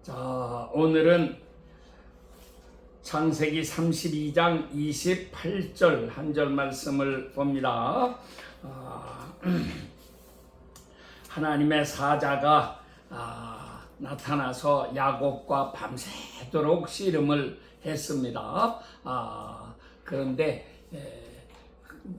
자, 오늘은 창세기 32장 28절 한 절 말씀을 봅니다. 하나님의 사자가 나타나서 야곱과 밤새도록 씨름을 했습니다. 그런데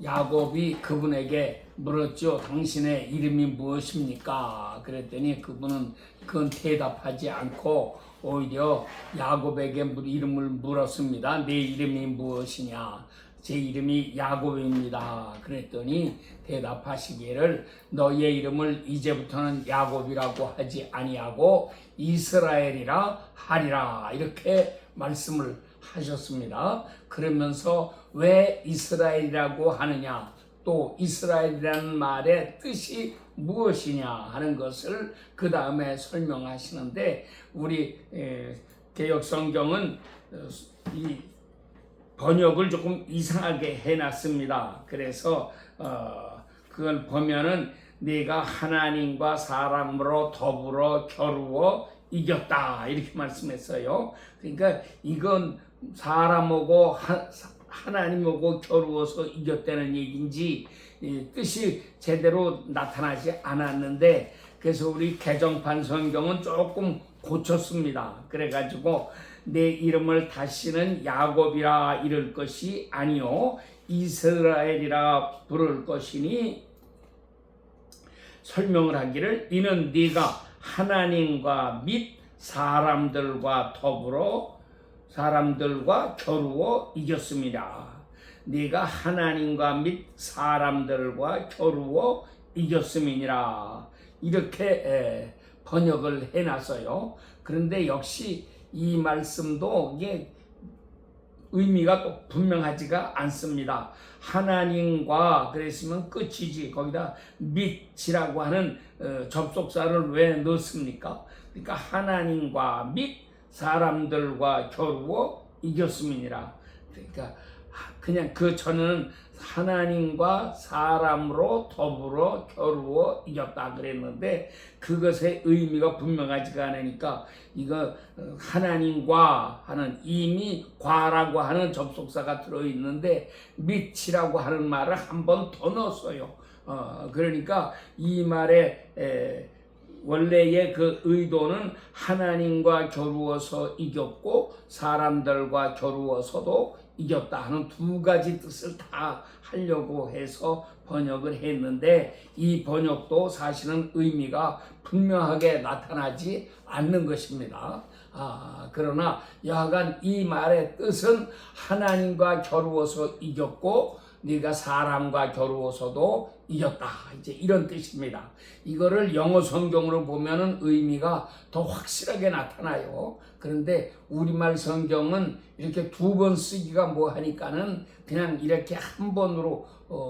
야곱이 그분에게 물었죠. 당신의 이름이 무엇입니까? 그랬더니 그분은 그건 대답하지 않고 오히려 야곱에게 이름을 물었습니다. 내 이름이 무엇이냐? 제 이름이 야곱입니다. 그랬더니 대답하시기를 너의 이름을 이제부터는 야곱이라고 하지 아니하고 이스라엘이라 하리라, 이렇게 말씀을 하셨습니다. 그러면서 왜 이스라엘이라고 하느냐, 또 이스라엘이라는 말의 뜻이 무엇이냐 하는 것을 그 다음에 설명하시는데, 우리 개역성경은 이 번역을 조금 이상하게 해놨습니다. 그래서 그걸 보면은 네가 하나님과 사람으로 더불어 겨루어 이겼다, 이렇게 말씀했어요. 그러니까 이건 사람하고 하나님하고 겨루어서 이겼다는 얘기인지 뜻이 제대로 나타나지 않았는데, 그래서 우리 개정판 성경은 조금 고쳤습니다. 그래가지고 내 이름을 다시는 야곱이라 이를 것이 아니요 이스라엘이라 부를 것이니, 설명을 하기를 이는 네가 하나님과 및 사람들과 겨루어 이겼습니다. 네가 하나님과 및 사람들과 겨루어 이겼음이니라, 이렇게 번역을 해놨어요. 그런데 역시 이 말씀도 이게 의미가 또 분명하지가 않습니다. 하나님과 그랬으면 끝이지, 거기다 및이라고 하는 접속사를 왜 넣습니까? 그러니까 하나님과 및 사람들과 겨루어 이겼음이니라. 그러니까 그냥 그 전에는 하나님과 사람으로 더불어 겨루어 이겼다 그랬는데, 그것의 의미가 분명하지가 않으니까 이거 하나님과 하는, 이미 과라고 하는 접속사가 들어있는데 밋이라고 하는 말을 한 번 더 넣었어요. 그러니까 이 말의 원래의 그 의도는 하나님과 겨루어서 이겼고 사람들과 겨루어서도 이겼다 하는 두 가지 뜻을 다 하려고 해서 번역을 했는데, 이 번역도 사실은 의미가 분명하게 나타나지 않는 것입니다. 그러나 여하간 이 말의 뜻은 하나님과 겨루어서 이겼고 네가 사람과 겨루어서도 이겼다, 이제 이런 뜻입니다. 이거를 영어 성경으로 보면은 의미가 더 확실하게 나타나요. 그런데 우리말 성경은 이렇게 두 번 쓰기가 뭐 하니까는 그냥 이렇게 한 번으로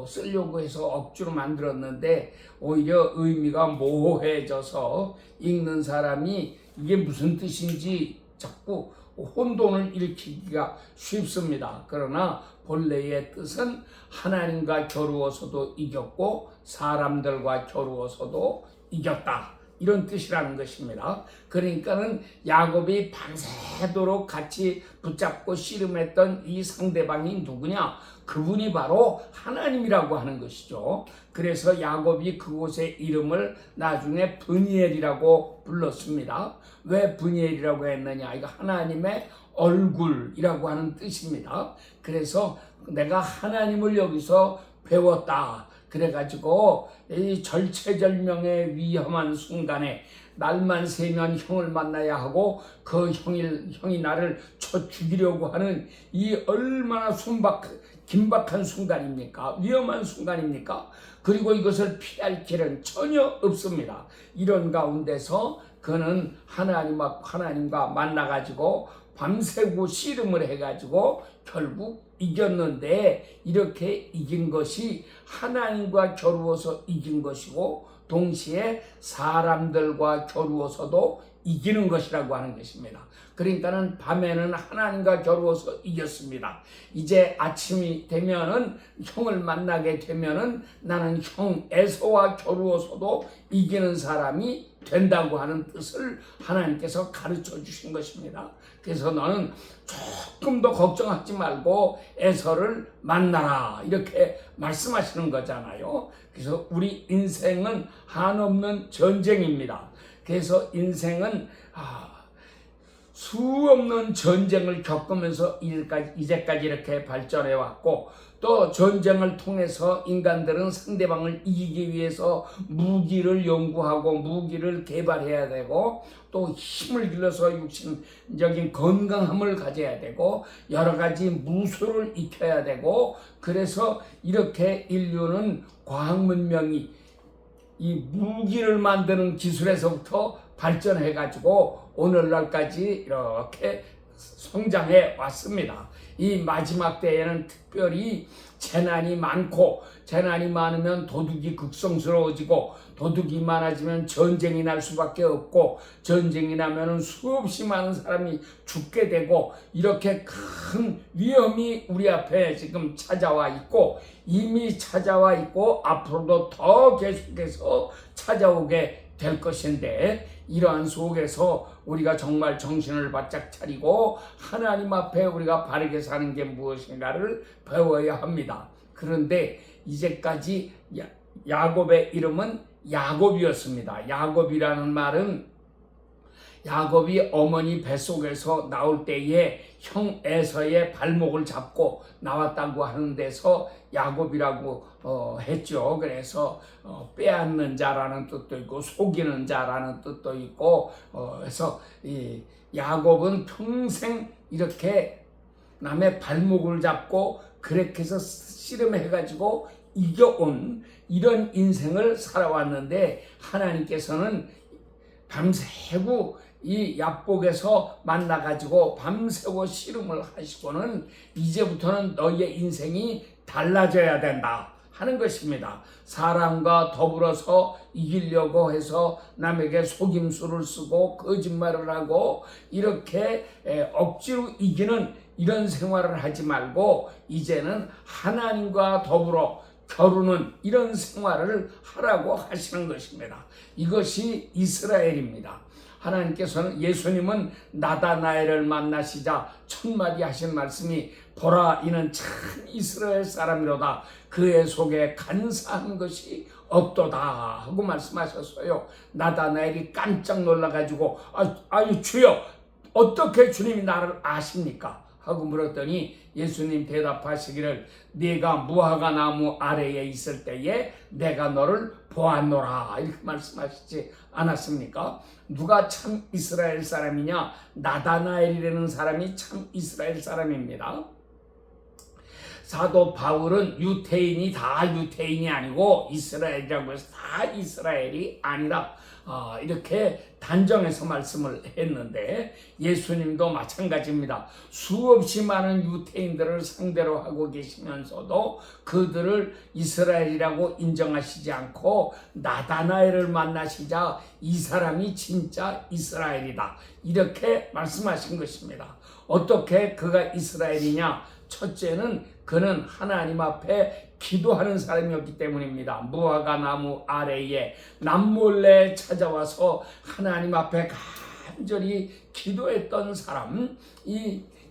쓰려고 해서 억지로 만들었는데, 오히려 의미가 모호해져서 읽는 사람이 이게 무슨 뜻인지 자꾸 혼돈을 일으키기가 쉽습니다. 그러나 본래의 뜻은 하나님과 겨루어서도 이겼고 사람들과 겨루어서도 이겼다, 이런 뜻이라는 것입니다. 그러니까는 야곱이 밤새도록 같이 붙잡고 씨름했던 이 상대방이 누구냐? 그분이 바로 하나님이라고 하는 것이죠. 그래서 야곱이 그곳의 이름을 나중에 브니엘이라고 불렀습니다. 왜 브니엘이라고 했느냐? 이거 하나님의 얼굴이라고 하는 뜻입니다. 그래서 내가 하나님을 여기서 배웠다, 그래가지고 이 절체절명의 위험한 순간에 날만 새면 형을 만나야 하고 그 형이 나를 쳐 죽이려고 하는 이 얼마나 긴박한 순간입니까? 위험한 순간입니까? 그리고 이것을 피할 길은 전혀 없습니다. 이런 가운데서 그는 하나님과 만나가지고 밤새고 씨름을 해가지고 결국 이겼는데, 이렇게 이긴 것이 하나님과 겨루어서 이긴 것이고 동시에 사람들과 겨루어서도 이기는 것이라고 하는 것입니다. 그러니까는 밤에는 하나님과 겨루어서 이겼습니다. 이제 아침이 되면은 형을 만나게 되면은 나는 형 에서와 겨루어서도 이기는 사람이 된다고 하는 뜻을 하나님께서 가르쳐 주신 것입니다. 그래서 너는 조금 더 걱정하지 말고 에서를 만나라 이렇게 말씀하시는 거잖아요. 그래서 우리 인생은 한없는 전쟁입니다. 그래서 인생은 수없는 전쟁을 겪으면서 이제까지 이렇게 발전해 왔고, 또 전쟁을 통해서 인간들은 상대방을 이기기 위해서 무기를 연구하고 무기를 개발해야 되고, 또 힘을 길러서 육신적인 건강함을 가져야 되고, 여러 가지 무술을 익혀야 되고, 그래서 이렇게 인류는 과학 문명이 이 무기를 만드는 기술에서부터 발전해가지고 오늘날까지 이렇게 성장해 왔습니다. 이 마지막 때에는 특별히 재난이 많고, 재난이 많으면 도둑이 극성스러워지고, 도둑이 많아지면 전쟁이 날 수밖에 없고, 전쟁이 나면 수없이 많은 사람이 죽게 되고, 이렇게 큰 위험이 우리 앞에 지금 찾아와 있고, 이미 찾아와 있고 앞으로도 더 계속해서 찾아오게 될 것인데, 이러한 속에서 우리가 정말 정신을 바짝 차리고 하나님 앞에 우리가 바르게 사는 게 무엇인가를 배워야 합니다. 그런데 이제까지 야곱의 이름은 야곱이었습니다. 야곱이라는 말은 야곱이 어머니 뱃속에서 나올 때에 형 에서의 발목을 잡고 나왔다고 하는 데서 야곱이라고 했죠. 그래서 빼앗는 자라는 뜻도 있고 속이는 자라는 뜻도 있고, 그래서 이 야곱은 평생 이렇게 남의 발목을 잡고 그렇게 해서 씨름해가지고 이겨온 이런 인생을 살아왔는데, 하나님께서는 밤새고 이 야복에서 만나가지고 밤새고 씨름을 하시고는 이제부터는 너희의 인생이 달라져야 된다 하는 것입니다. 사람과 더불어서 이기려고 해서 남에게 속임수를 쓰고 거짓말을 하고 이렇게 억지로 이기는 이런 생활을 하지 말고, 이제는 하나님과 더불어 겨루는 이런 생활을 하라고 하시는 것입니다. 이것이 이스라엘입니다. 하나님께서는, 예수님은 나다나엘을 만나시자 첫마디 하신 말씀이 보라 이는 참 이스라엘 사람이로다 그의 속에 간사한 것이 없도다 하고 말씀하셨어요. 나다나엘이 깜짝 놀라가지고 아유 주여 어떻게 주님이 나를 아십니까? 하고 물었더니 예수님 대답하시기를 네가 무화과 나무 아래에 있을 때에 내가 너를 보았노라 이렇게 말씀하시지 않았습니까? 누가 참 이스라엘 사람이냐? 나다나엘이라는 사람이 참 이스라엘 사람입니다. 사도 바울은 유태인이 다 유태인이 아니고 이스라엘이라고 해서 다 이스라엘이 아니라 이렇게 단정해서 말씀을 했는데, 예수님도 마찬가지입니다. 수없이 많은 유태인들을 상대로 하고 계시면서도 그들을 이스라엘이라고 인정하시지 않고 나다나엘을 만나시자 이 사람이 진짜 이스라엘이다 이렇게 말씀하신 것입니다. 어떻게 그가 이스라엘이냐? 첫째는 그는 하나님 앞에 기도하는 사람이었기 때문입니다. 무화과 나무 아래에 남몰래 찾아와서 하나님 앞에 간절히 기도했던 사람,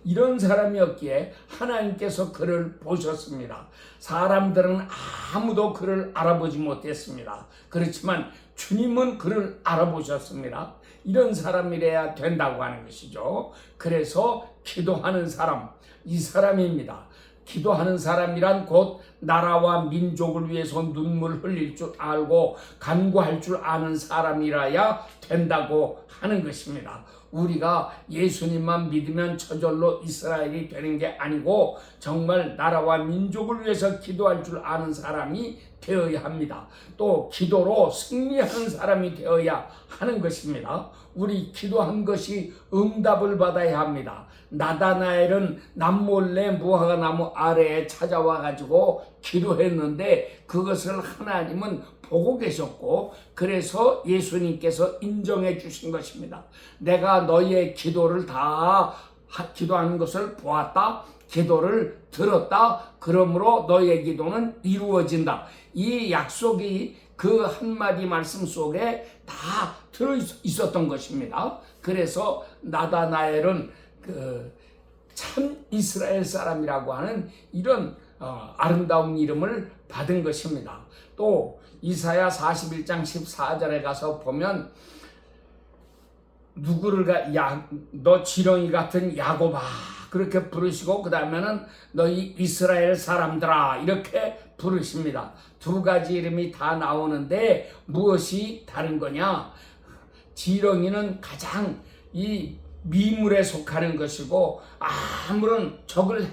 이런 사람이었기에 하나님께서 그를 보셨습니다. 사람들은 아무도 그를 알아보지 못했습니다. 그렇지만 주님은 그를 알아보셨습니다. 이런 사람이래야 된다고 하는 것이죠. 그래서 기도하는 사람, 이 사람입니다. 기도하는 사람이란 곧 나라와 민족을 위해서 눈물 흘릴 줄 알고 간구할 줄 아는 사람이라야 된다고 하는 것입니다. 우리가 예수님만 믿으면 저절로 이스라엘이 되는 게 아니고 정말 나라와 민족을 위해서 기도할 줄 아는 사람이 되어야 합니다. 또 기도로 승리하는 사람이 되어야 하는 것입니다. 우리 기도한 것이 응답을 받아야 합니다. 나다나엘은 남몰래 무화과 나무 아래에 찾아와 가지고 기도했는데 그것을 하나님은 보고 계셨고, 그래서 예수님께서 인정해 주신 것입니다. 내가 너희의 기도를 다 기도하는 것을 보았다, 기도를 들었다, 그러므로 너희의 기도는 이루어진다. 이 약속이 그 한마디 말씀 속에 다 들어 있었던 것입니다. 그래서 나다나엘은 참 이스라엘 사람이라고 하는 이런 아름다운 이름을 받은 것입니다. 또 이사야 41장 14절에 가서 보면 너 지렁이 같은 야곱아 그렇게 부르시고 그 다음에는 너희 이스라엘 사람들아 이렇게 부르십니다. 두 가지 이름이 다 나오는데 무엇이 다른 거냐? 지렁이는 가장 이 미물에 속하는 것이고 아무런 적을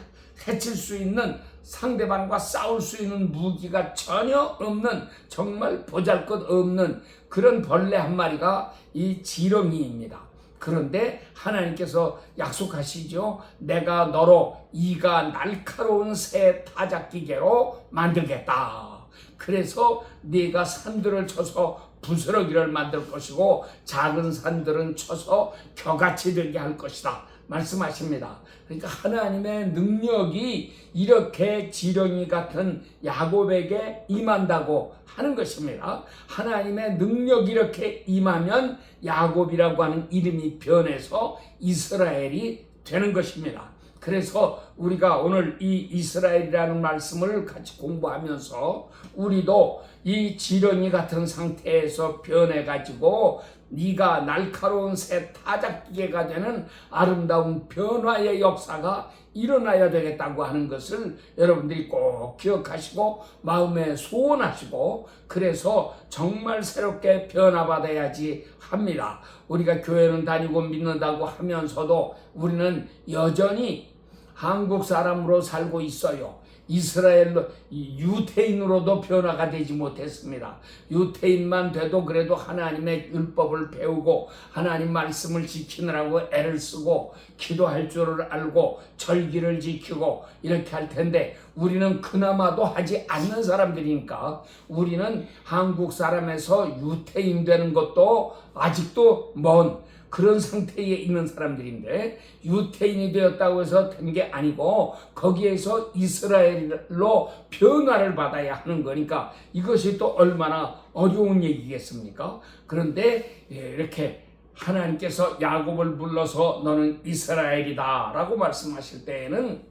해칠 수 있는 상대방과 싸울 수 있는 무기가 전혀 없는 정말 보잘것없는 그런 벌레 한 마리가 이 지렁이입니다. 그런데 하나님께서 약속하시죠. 내가 너로 이가 날카로운 새 타작기계로 만들겠다. 그래서 네가 산들을 쳐서 부스러기를 만들 것이고 작은 산들은 쳐서 겨같이 되게 할 것이다 말씀하십니다. 그러니까 하나님의 능력이 이렇게 지렁이 같은 야곱에게 임한다고 하는 것입니다. 하나님의 능력이 이렇게 임하면 야곱이라고 하는 이름이 변해서 이스라엘이 되는 것입니다. 그래서 우리가 오늘 이 이스라엘이라는 말씀을 같이 공부하면서 우리도 이 지렁이 같은 상태에서 변해가지고 네가 날카로운 새 타작기계가 되는 아름다운 변화의 역사가 일어나야 되겠다고 하는 것을 여러분들이 꼭 기억하시고 마음에 소원하시고 그래서 정말 새롭게 변화받아야지 합니다. 우리가 교회는 다니고 믿는다고 하면서도 우리는 여전히 한국 사람으로 살고 있어요. 이스라엘로 유태인으로도 변화가 되지 못했습니다. 유태인만 돼도 그래도 하나님의 율법을 배우고 하나님 말씀을 지키느라고 애를 쓰고 기도할 줄을 알고 절기를 지키고 이렇게 할 텐데 우리는 그나마도 하지 않는 사람들이니까 우리는 한국 사람에서 유태인 되는 것도 아직도 먼 그런 상태에 있는 사람들인데 유태인이 되었다고 해서 된 게 아니고 거기에서 이스라엘로 변화를 받아야 하는 거니까 이것이 또 얼마나 어려운 얘기겠습니까? 그런데 이렇게 하나님께서 야곱을 불러서 너는 이스라엘이다 라고 말씀하실 때에는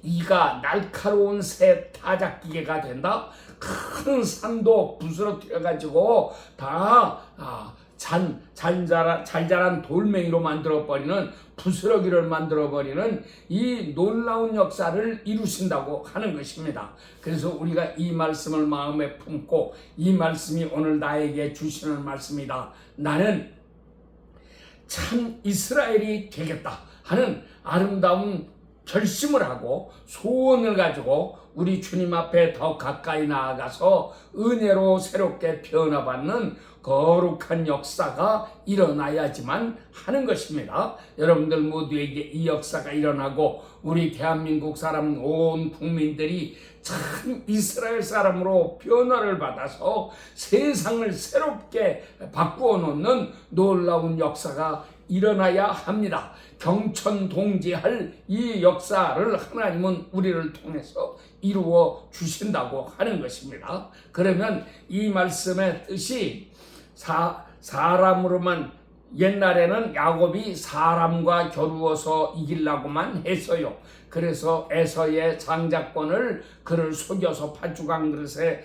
이가 날카로운 새 타작기계가 된다. 큰 산도 부스러뜨려가지고 다 잘 자란 돌멩이로 만들어버리는 부스러기를 만들어버리는 이 놀라운 역사를 이루신다고 하는 것입니다. 그래서 우리가 이 말씀을 마음에 품고 이 말씀이 오늘 나에게 주시는 말씀이다. 나는 참 이스라엘이 되겠다 하는 아름다운 결심을 하고 소원을 가지고 우리 주님 앞에 더 가까이 나아가서 은혜로 새롭게 변화받는 거룩한 역사가 일어나야지만 하는 것입니다. 여러분들 모두에게 이 역사가 일어나고 우리 대한민국 사람 온 국민들이 참 이스라엘 사람으로 변화를 받아서 세상을 새롭게 바꾸어 놓는 놀라운 역사가 일어나야 합니다. 경천동지할 이 역사를 하나님은 우리를 통해서 이루어 주신다고 하는 것입니다. 그러면 이 말씀의 뜻이 사람으로만 옛날에는 야곱이 사람과 겨루어서 이기려고만 했어요. 그래서 에서의 장자권을 그를 속여서 팥죽한 그릇에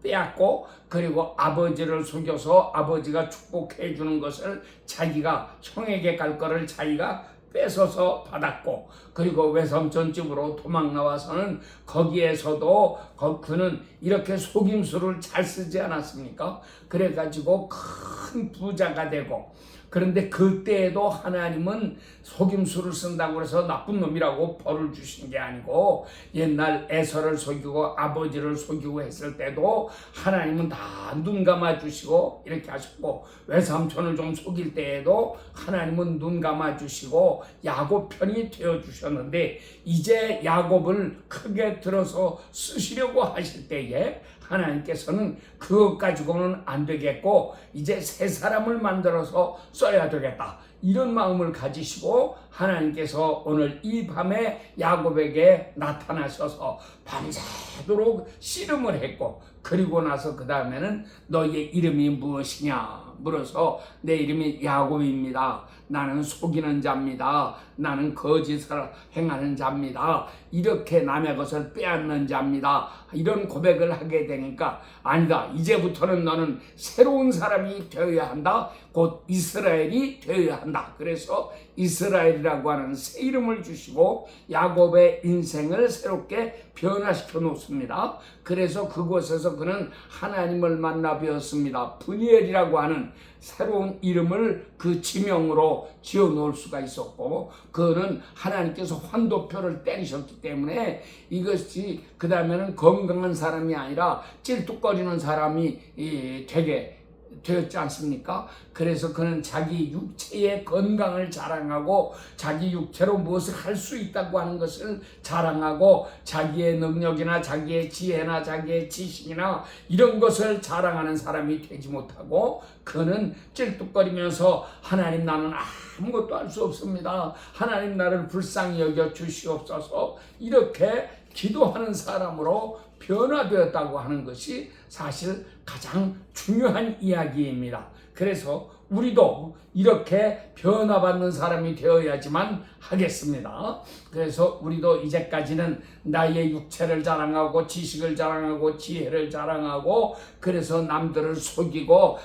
빼앗고 그리고 아버지를 속여서 아버지가 축복해 주는 것을 자기가 형에게 갈 거를 자기가 뺏어서 받았고 그리고 외삼촌 집으로 도망 나와서는 거기에서도 그는 이렇게 속임수를 잘 쓰지 않았습니까? 그래가지고 큰 부자가 되고 그런데 그때에도 하나님은 속임수를 쓴다고 해서 나쁜 놈이라고 벌을 주신 게 아니고 옛날 에서를 속이고 아버지를 속이고 했을 때도 하나님은 다 눈 감아 주시고 이렇게 하셨고 외삼촌을 좀 속일 때에도 하나님은 눈 감아 주시고 야곱 편이 되어 주셨는데 이제 야곱을 크게 들어서 쓰시려고 하실 때에 하나님께서는 그것 가지고는 안 되겠고 이제 새 사람을 만들어서 써야 되겠다. 이런 마음을 가지시고 하나님께서 오늘 이 밤에 야곱에게 나타나셔서 밤새도록 씨름을 했고 그리고 나서 그 다음에는 너의 이름이 무엇이냐 물어서 내 이름이 야곱입니다. 나는 속이는 자입니다. 나는 거짓을 행하는 자입니다. 이렇게 남의 것을 빼앗는 자입니다. 이런 고백을 하게 되니까 아니다. 이제부터는 너는 새로운 사람이 되어야 한다. 곧 이스라엘이 되어야 한다. 그래서 이스라엘이라고 하는 새 이름을 주시고 야곱의 인생을 새롭게 변화시켜 놓습니다. 그래서 그곳에서 그는 하나님을 만나 배웠습니다. 브니엘이라고 하는 새로운 이름을 그 지명으로 지어 놓을 수가 있었고, 그는 하나님께서 환도표를 때리셨기 때문에 이것이 그 다음에는 건강한 사람이 아니라 찔뚝거리는 사람이 되게 되었지 않습니까? 그래서 그는 자기 육체의 건강을 자랑하고 자기 육체로 무엇을 할 수 있다고 하는 것을 자랑하고 자기의 능력이나 자기의 지혜나 자기의 지식이나 이런 것을 자랑하는 사람이 되지 못하고 그는 찔뚝거리면서 하나님 나는 아무것도 할 수 없습니다. 하나님 나를 불쌍히 여겨 주시옵소서 이렇게 기도하는 사람으로 변화되었다고 하는 것이 사실 가장 중요한 이야기입니다. 그래서 우리도 이렇게 변화받는 사람이 되어야지만 하겠습니다. 그래서 우리도 이제까지는 나의 육체를 자랑하고 지식을 자랑하고 지혜를 자랑하고 그래서 남들을 속이고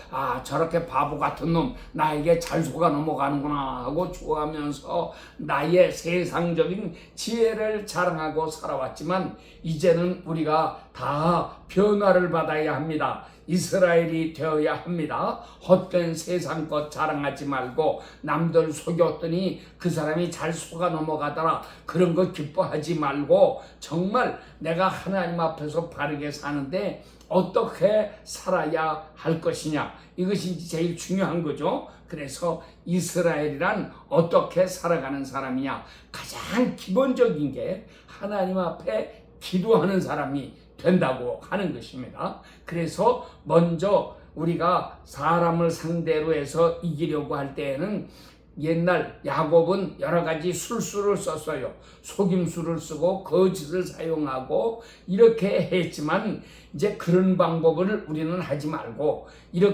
저렇게 바보 같은 놈 나에게 잘 속아 넘어가는구나 하고 좋아하면서 나의 세상적인 지혜를 자랑하고 살아왔지만 이제는 우리가 다 변화를 받아야 합니다. 이스라엘이 되어야 합니다. 헛된 세상 것 자랑하지 말고 남들 속였더니 그 사람이 잘 속아 넘어가더라 그런 거 기뻐하지 말고 정말 내가 하나님 앞에서 바르게 사는데 어떻게 살아야 할 것이냐 이것이 제일 중요한 거죠. 그래서 이스라엘이란 어떻게 살아가는 사람이냐 가장 기본적인 게 하나님 앞에 기도하는 사람이 된다고 하는 것입니다. 그래서 먼저 우리가 사람을 상대로 해서 이기려고 할 때에는 옛날 야곱은 여러 가지 술수를 썼어요. 속임수를 쓰고 거짓을 사용하고 이렇게 했지만 이제 그런 방법을 우리는 하지 말고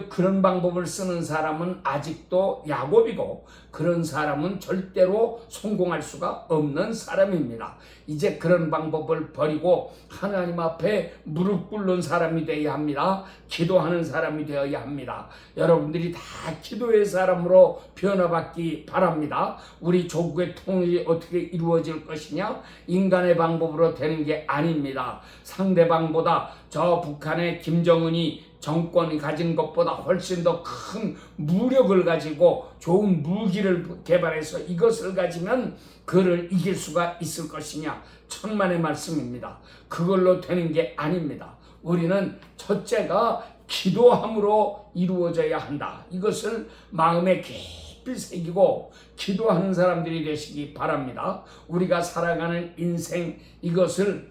그런 방법을 쓰는 사람은 아직도 야곱이고 그런 사람은 절대로 성공할 수가 없는 사람입니다. 이제 그런 방법을 버리고 하나님 앞에 무릎 꿇는 사람이 되어야 합니다. 기도하는 사람이 되어야 합니다. 여러분들이 다 기도의 사람으로 변화받기 바랍니다. 우리 조국의 통일이 어떻게 이루어질 것이냐? 인간의 방법으로 되는 게 아닙니다. 상대방보다 저 북한의 김정은이 정권이 가진 것보다 훨씬 더 큰 무력을 가지고 좋은 무기를 개발해서 이것을 가지면 그를 이길 수가 있을 것이냐? 천만의 말씀입니다. 그걸로 되는 게 아닙니다. 우리는 첫째가 기도함으로 이루어져야 한다. 이것을 마음에 깊이 새기고 기도하는 사람들이 되시기 바랍니다. 우리가 살아가는 인생 이것을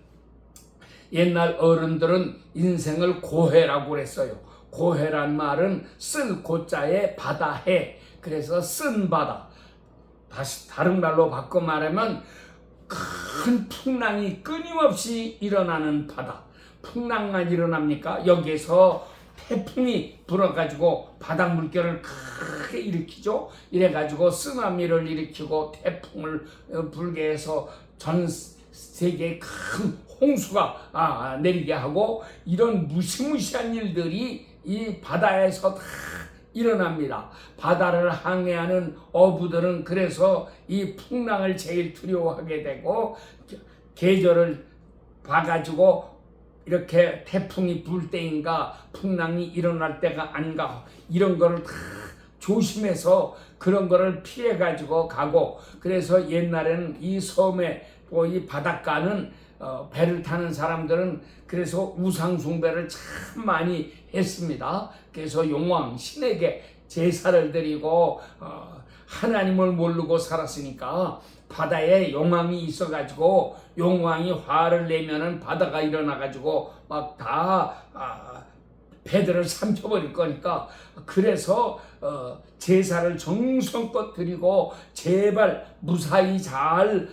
옛날 어른들은 인생을 고해라고 그랬어요. 고해란 말은 쓸 고자에 바다해. 그래서 쓴 바다. 다시 다른 말로 바꿔 말하면 큰 풍랑이 끊임없이 일어나는 바다. 풍랑만 일어납니까? 여기에서 태풍이 불어가지고 바닥 물결을 크게 일으키죠. 이래가지고 쓰나미를 일으키고 태풍을 불게 해서 전 세계에 큰 홍수가 내리게 하고 이런 무시무시한 일들이 이 바다에서 다 일어납니다. 바다를 항해하는 어부들은 그래서 이 풍랑을 제일 두려워하게 되고 계절을 봐가지고 이렇게 태풍이 불 때인가 풍랑이 일어날 때가 아닌가 이런 거를 다 조심해서 그런 거를 피해가지고 가고 그래서 옛날에는 이 섬에 이 바닷가는 배를 타는 사람들은 그래서 우상 숭배를 참 많이 했습니다. 그래서 용왕 신에게 제사를 드리고 하나님을 모르고 살았으니까 바다에 용왕이 있어가지고 용왕이 화를 내면은 바다가 일어나가지고 막 다 배들을 삼켜버릴 거니까 그래서 제사를 정성껏 드리고 제발 무사히 잘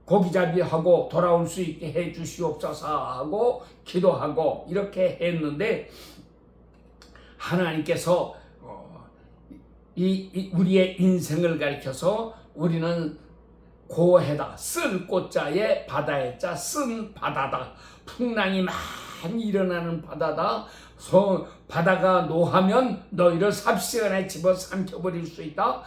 고기잡이하고 돌아올 수 있게 해 주시옵소서 하고 기도하고 이렇게 했는데, 하나님께서 우리의 인생을 가리켜서 우리는 고해다, 쓸 꽃자에 바다의 자, 쓴 바다다, 풍랑이 많이 일어나는 바다다. 바다가 노하면 너희를 삽시간에 집어 삼켜버릴 수 있다.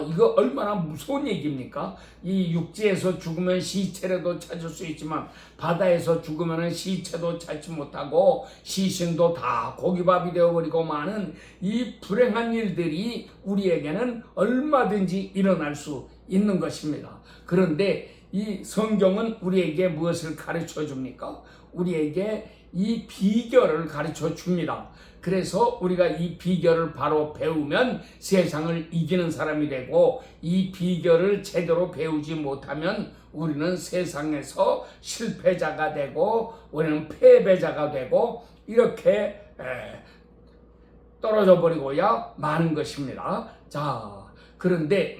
이거 얼마나 무서운 얘기입니까? 이 육지에서 죽으면 시체라도 찾을 수 있지만 바다에서 죽으면 시체도 찾지 못하고 시신도 다 고기밥이 되어버리고 많은 이 불행한 일들이 우리에게는 얼마든지 일어날 수 있는 것입니다. 그런데 이 성경은 우리에게 무엇을 가르쳐 줍니까? 우리에게 이 비결을 가르쳐 줍니다. 그래서 우리가 이 비결을 바로 배우면 세상을 이기는 사람이 되고, 이 비결을 제대로 배우지 못하면 우리는 세상에서 실패자가 되고 우리는 패배자가 되고 이렇게 떨어져 버리고야 마는 것입니다. 자, 그런데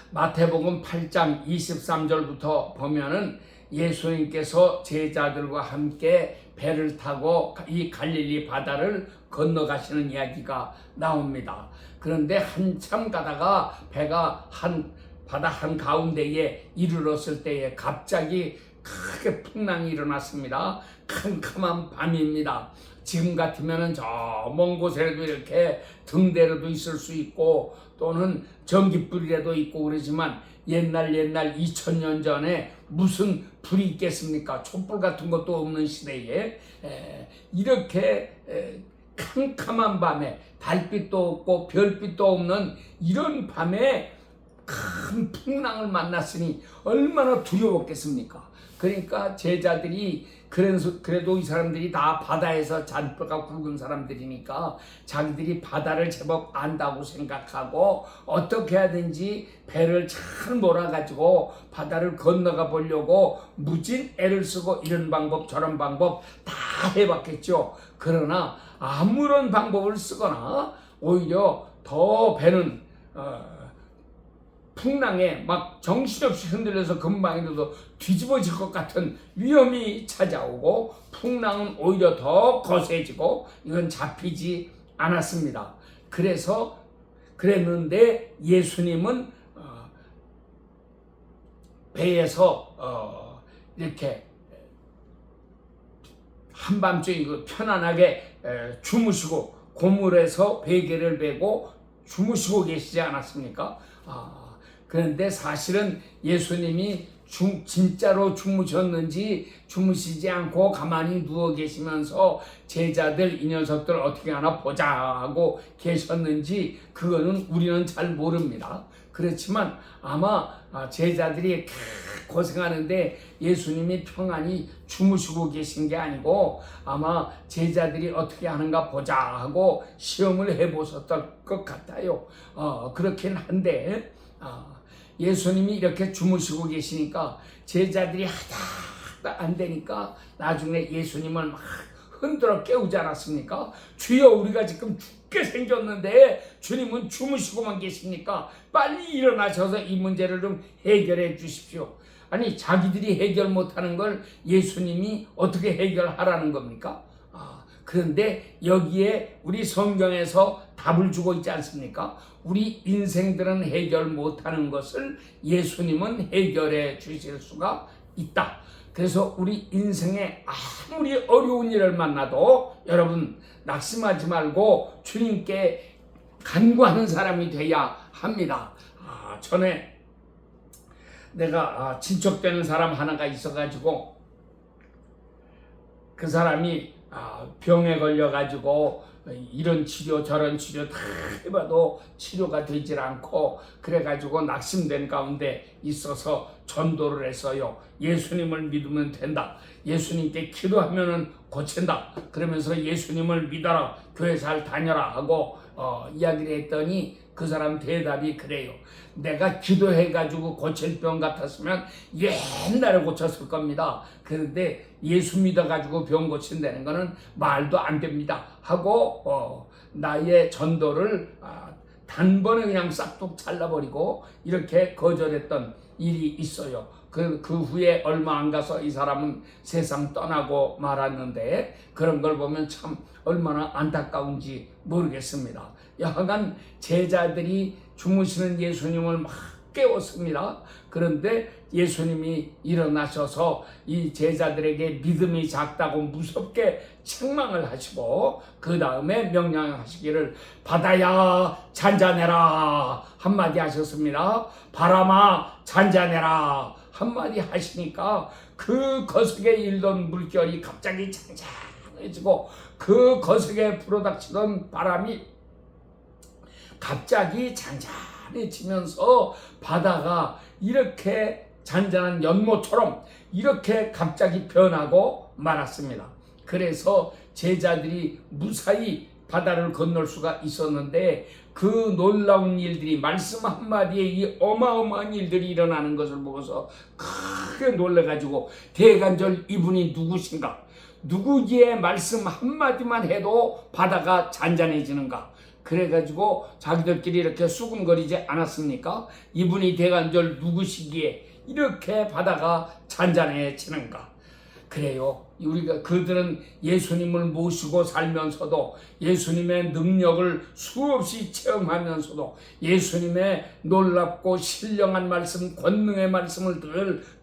마태복음 8장 23절부터 보면은 예수님께서 제자들과 함께 배를 타고 이 갈릴리 바다를 건너가시는 이야기가 나옵니다. 그런데 한참 가다가 배가 바다 한가운데에 이르렀을 때에 갑자기 크게 풍랑이 일어났습니다. 캄캄한 밤입니다. 지금 같으면 저 먼 곳에라도 이렇게 등대라도 있을 수 있고 또는 전깃불이라도 있고 그러지만 옛날 2000년 전에 무슨 불이 있겠습니까? 촛불 같은 것도 없는 시대에 이렇게 캄캄한 밤에 달빛도 없고 별빛도 없는 이런 밤에 큰 풍랑을 만났으니 얼마나 두려웠겠습니까? 그러니까 제자들이 그래도 이 사람들이 다 바다에서 잔뼈가 굵은 사람들이니까 자기들이 바다를 제법 안다고 생각하고 어떻게 하든지 배를 잘 몰아가지고 바다를 건너가 보려고 무진 애를 쓰고 이런 방법 저런 방법 다 해봤겠죠. 그러나 아무런 방법을 쓰거나 오히려 더 배는 풍랑에 막 정신없이 흔들려서 금방이라도 뒤집어질 것 같은 위험이 찾아오고 풍랑은 오히려 더 거세지고 이건 잡히지 않았습니다. 그랬는데 예수님은 배에서 이렇게 한밤중에 편안하게 주무시고 고물에서 베개를 베고 주무시고 계시지 않았습니까? 그런데 사실은 예수님이 진짜로 주무셨는지 주무시지 않고 가만히 누워 계시면서 제자들 이 녀석들 어떻게 하나 보자 하고 계셨는지 그거는 우리는 잘 모릅니다. 그렇지만 아마 제자들이 고생하는데 예수님이 평안히 주무시고 계신 게 아니고 아마 제자들이 어떻게 하는가 보자 하고 시험을 해보셨던 것 같아요. 그렇긴 한데 예수님이 이렇게 주무시고 계시니까 제자들이 하다 안 되니까 나중에 예수님을 막 흔들어 깨우지 않았습니까? 주여 우리가 지금 죽게 생겼는데 주님은 주무시고만 계십니까? 빨리 일어나셔서 이 문제를 좀 해결해 주십시오. 아니 자기들이 해결 못하는 걸 예수님이 어떻게 해결하라는 겁니까? 그런데 여기에 우리 성경에서 답을 주고 있지 않습니까? 우리 인생들은 해결 못하는 것을 예수님은 해결해 주실 수가 있다. 그래서 우리 인생에 아무리 어려운 일을 만나도 여러분 낙심하지 말고 주님께 간구하는 사람이 돼야 합니다. 전에 내가 친척되는 사람 하나가 있어가지고 그 사람이 병에 걸려가지고 이런 치료 저런 치료 다 해봐도 치료가 되질 않고 그래가지고 낙심된 가운데 있어서 전도를 했어요. 예수님을 믿으면 된다. 예수님께 기도하면은 고친다. 그러면서 예수님을 믿어라. 교회 잘 다녀라 하고 이야기를 했더니 그 사람 대답이 그래요. 내가 기도해가지고 고칠 병 같았으면 옛날에 고쳤을 겁니다. 그런데 예수 믿어가지고 병 고친다는 거는 말도 안 됩니다. 하고 나의 전도를 단번에 그냥 싹둑 잘라버리고 이렇게 거절했던 일이 있어요. 그 후에 얼마 안 가서 이 사람은 세상 떠나고 말았는데, 그런 걸 보면 참 얼마나 안타까운지 모르겠습니다. 여하간 제자들이 주무시는 예수님을 막 깨웠습니다. 그런데 예수님이 일어나셔서 이 제자들에게 믿음이 작다고 무섭게 책망을 하시고, 그 다음에 명령하시기를 바다야 잔잔해라 한마디 하셨습니다. 바람아 잔잔해라 한마디 하시니까 그 거석에 일던 물결이 갑자기 잔잔해지고, 그 거석에 불어닥치던 바람이 갑자기 잔잔해지면서 바다가 이렇게 잔잔한 연못처럼 이렇게 갑자기 변하고 말았습니다. 그래서 제자들이 무사히 바다를 건널 수가 있었는데, 그 놀라운 일들이, 말씀 한마디에 이 어마어마한 일들이 일어나는 것을 보고서 크게 놀래가지고, 대간절 이분이 누구신가? 누구기에 말씀 한마디만 해도 바다가 잔잔해지는가? 그래가지고 자기들끼리 이렇게 수군거리지 않았습니까? 이분이 대간절 누구시기에 이렇게 바다가 잔잔해지는가? 그래요. 우리가 그들은 예수님을 모시고 살면서도, 예수님의 능력을 수없이 체험하면서도, 예수님의 놀랍고 신령한 말씀, 권능의 말씀을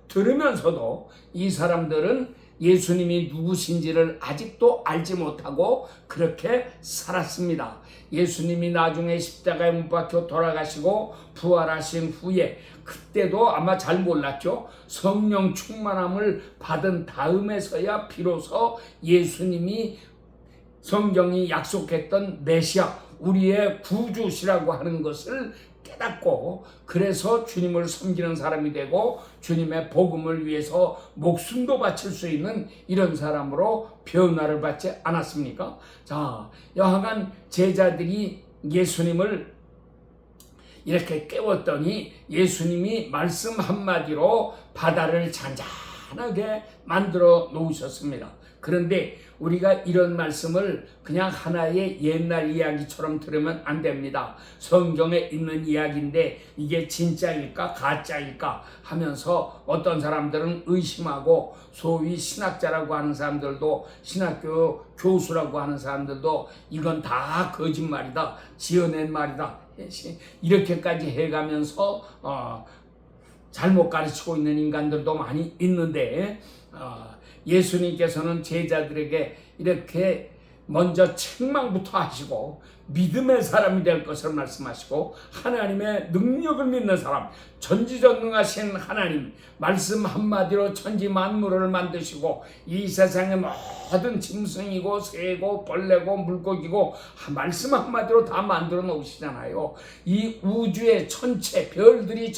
들으면서도 이 사람들은 예수님이 누구신지를 아직도 알지 못하고 그렇게 살았습니다. 예수님이 나중에 십자가에 못 박혀 돌아가시고 부활하신 후에, 그때도 아마 잘 몰랐죠. 성령 충만함을 받은 다음에서야 비로소 예수님이 성경이 약속했던 메시아, 우리의 구주시라고 하는 것을 깨닫고, 그래서 주님을 섬기는 사람이 되고 주님의 복음을 위해서 목숨도 바칠 수 있는 이런 사람으로 변화를 받지 않았습니까? 자, 여하간 제자들이 예수님을 이렇게 깨웠더니 예수님이 말씀 한마디로 바다를 잔잔하게 만들어 놓으셨습니다. 그런데 우리가 이런 말씀을 그냥 하나의 옛날 이야기처럼 들으면 안 됩니다. 성경에 있는 이야기인데 이게 진짜일까 가짜일까 하면서 어떤 사람들은 의심하고, 소위 신학자라고 하는 사람들도, 신학교 교수라고 하는 사람들도 이건 다 거짓말이다, 지어낸 말이다 이렇게까지 해가면서 잘못 가르치고 있는 인간들도 많이 있는데, 예수님께서는 제자들에게 이렇게 먼저 책망부터 하시고 믿음의 사람이 될 것을 말씀하시고, 하나님의 능력을 믿는 사람, 전지전능하신 하나님, 말씀 한마디로 천지 만물을 만드시고 이 세상의 모든 짐승이고 새고 벌레고 물고기고 말씀 한마디로 다 만들어 놓으시잖아요. 이 우주의 천체 별들이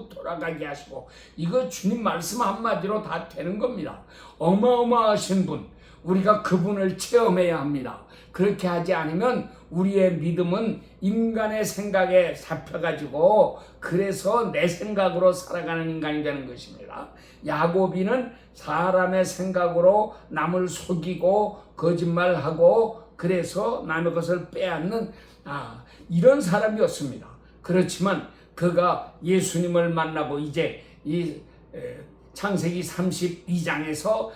돌아가게 하시고, 이거 주님 말씀 한마디로 다 되는 겁니다. 어마어마하신 분, 우리가 그분을 체험해야 합니다. 그렇게 하지 않으면 우리의 믿음은 인간의 생각에 잡혀가지고, 그래서 내 생각으로 살아가는 인간이 되는 것입니다. 야고비는 사람의 생각으로 남을 속이고 거짓말하고 그래서 남의 것을 빼앗는 이런 사람이었습니다. 그렇지만 그가 예수님을 만나고, 이제 이 창세기 32장에서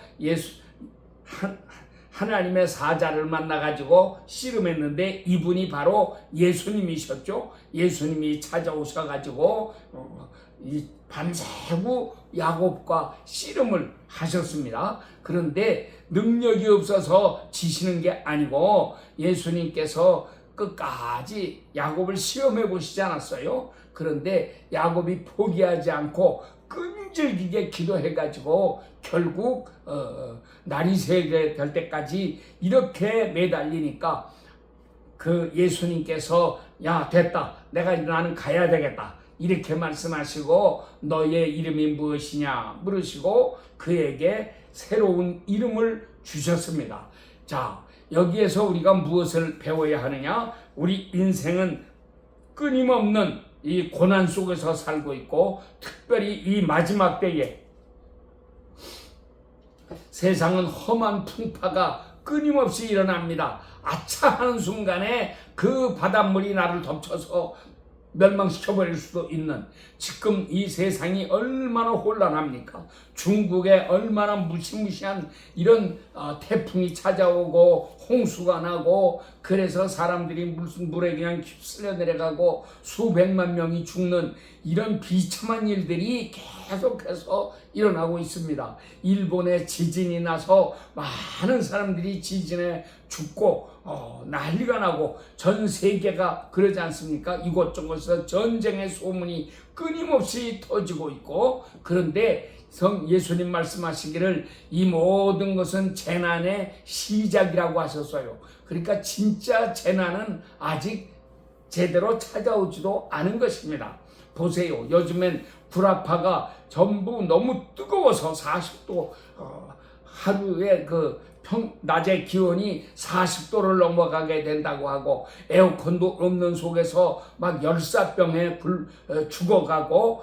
하나님의 사자를 만나가지고 씨름했는데, 이분이 바로 예수님이셨죠. 예수님이 찾아오셔가지고 밤새고 야곱과 씨름을 하셨습니다. 그런데 능력이 없어서 지시는 게 아니고, 예수님께서 끝까지 야곱을 시험해 보시지 않았어요. 그런데 야곱이 포기하지 않고 끈질기게 기도해가지고 결국 날이 새게 될 때까지 이렇게 매달리니까, 그 예수님께서 야 됐다, 나는 가야 되겠다 이렇게 말씀하시고, 너의 이름이 무엇이냐 물으시고 그에게 새로운 이름을 주셨습니다. 자, 여기에서 우리가 무엇을 배워야 하느냐? 우리 인생은 끊임없는 이 고난 속에서 살고 있고, 특별히 이 마지막 때에 세상은 험한 풍파가 끊임없이 일어납니다. 아차 하는 순간에 그 바닷물이 나를 덮쳐서 멸망시켜버릴 수도 있는, 지금 이 세상이 얼마나 혼란합니까? 중국에 얼마나 무시무시한 이런 태풍이 찾아오고 홍수가 나고, 그래서 사람들이 무슨 물에 그냥 휩쓸려 내려가고 수백만 명이 죽는 이런 비참한 일들이 계속해서 일어나고 있습니다. 일본에 지진이 나서 많은 사람들이 지진에 죽고 난리가 나고 전 세계가 그러지 않습니까? 이곳저곳에서 전쟁의 소문이 끊임없이 터지고 있고, 그런데 예수님 말씀하시기를 이 모든 것은 재난의 시작이라고 하셨어요. 그러니까 진짜 재난은 아직 제대로 찾아오지도 않은 것입니다. 보세요. 요즘엔 불화파가 전부 너무 뜨거워서 40도, 하루에 낮의 기온이 40도를 넘어가게 된다고 하고, 에어컨도 없는 속에서 막 열사병에 죽어가고,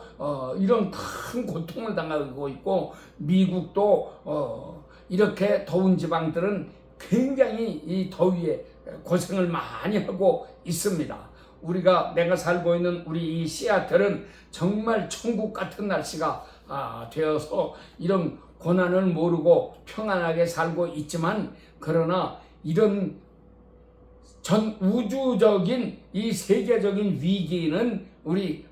이런 큰 고통을 당하고 있고, 미국도 이렇게 더운 지방들은 굉장히 이 더위에 고생을 많이 하고 있습니다. 내가 살고 있는 우리 이 시애틀은 정말 천국 같은 날씨가 되어서 이런 고난을 모르고 평안하게 살고 있지만, 그러나 이런 전 우주적인 이 세계적인 위기는 우리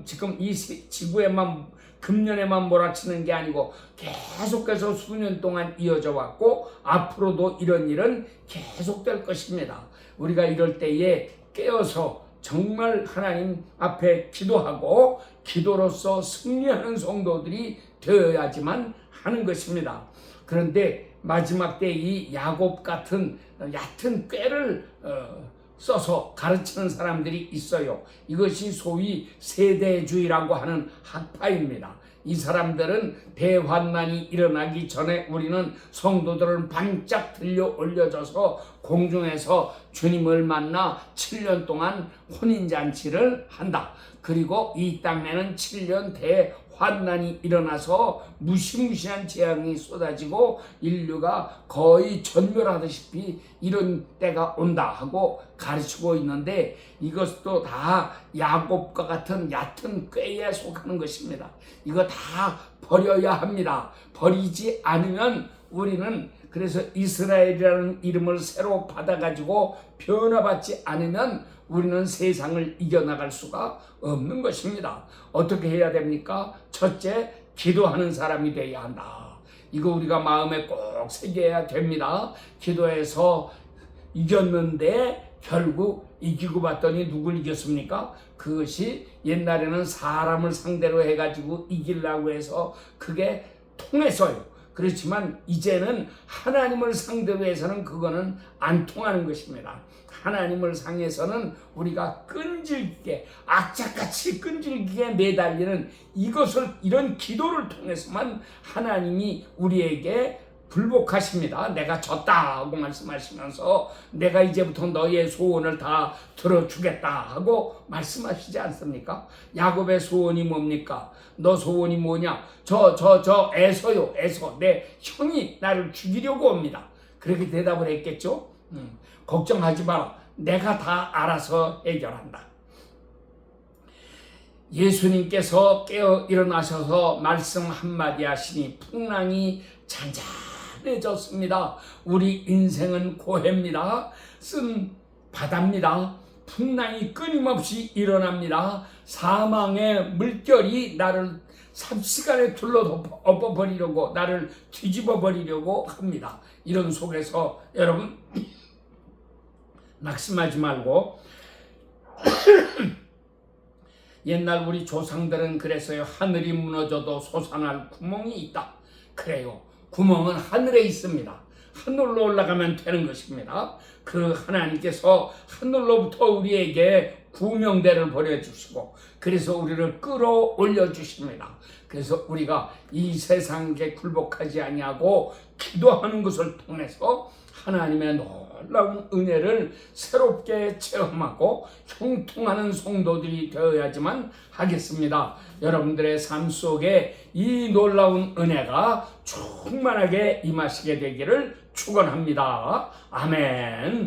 지금 이 지구에만 금년에만 몰아치는 게 아니고 계속해서 수년 동안 이어져 왔고, 앞으로도 이런 일은 계속될 것입니다. 우리가 이럴 때에 깨어서 정말 하나님 앞에 기도하고 기도로서 승리하는 성도들이 되어야지만 하는 것입니다. 그런데 마지막 때 이 야곱 같은 얕은 꾀를 써서 가르치는 사람들이 있어요. 이것이 소위 세대주의라고 하는 학파입니다. 이 사람들은 대환난이 일어나기 전에 우리는 성도들을 반짝 들려 올려줘서 공중에서 주님을 만나 7년 동안 혼인잔치를 한다. 그리고 이 땅에는 7년 대환난이 일어나서 무시무시한 재앙이 쏟아지고 인류가 거의 전멸하다시피 이런 때가 온다 하고 가르치고 있는데, 이것도 다 야곱과 같은 얕은 꾀에 속하는 것입니다. 이거 다 버려야 합니다. 버리지 않으면 우리는, 그래서 이스라엘이라는 이름을 새로 받아가지고 변화받지 않으면 우리는 세상을 이겨나갈 수가 없는 것입니다. 어떻게 해야 됩니까? 첫째, 기도하는 사람이 되어야 한다. 이거 우리가 마음에 꼭 새겨야 됩니다. 기도해서 이겼는데 결국 이기고 봤더니 누굴 이겼습니까? 그것이 옛날에는 사람을 상대로 해가지고 이기려고 해서 그게 통했어요. 그렇지만 이제는 하나님을 상대로 해서는 그거는 안 통하는 것입니다. 하나님을 상해서는 우리가 끈질기게, 악착같이 끈질기게 매달리는 이런 기도를 통해서만 하나님이 우리에게 불복하십니다. 내가 졌다 하고 말씀하시면서 내가 이제부터 너의 소원을 다 들어주겠다 하고 말씀하시지 않습니까? 야곱의 소원이 뭡니까? 너 소원이 뭐냐? 에서요. 에서. 내 형이 나를 죽이려고 옵니다. 그렇게 대답을 했겠죠? 걱정하지 마라. 내가 다 알아서 해결한다. 예수님께서 깨어 일어나셔서 말씀 한마디 하시니 풍랑이 잔잔해졌습니다. 우리 인생은 고해입니다. 쓴 바다입니다. 풍랑이 끊임없이 일어납니다. 사망의 물결이 나를 삽시간에 둘러엎어버리려고, 나를 뒤집어버리려고 합니다. 이런 속에서 여러분 낙심하지 말고 옛날 우리 조상들은 그랬어요. 하늘이 무너져도 솟아날 구멍이 있다. 그래요. 구멍은 하늘에 있습니다. 하늘로 올라가면 되는 것입니다. 그 하나님께서 하늘로부터 우리에게 구명대를 보내주시고, 그래서 우리를 끌어올려 주십니다. 그래서 우리가 이 세상에 굴복하지 아니하고 기도하는 것을 통해서 하나님의 놀라운 은혜를 새롭게 체험하고 형통하는 성도들이 되어야지만 하겠습니다. 여러분들의 삶 속에 이 놀라운 은혜가 충만하게 임하시게 되기를 축원합니다. 아멘.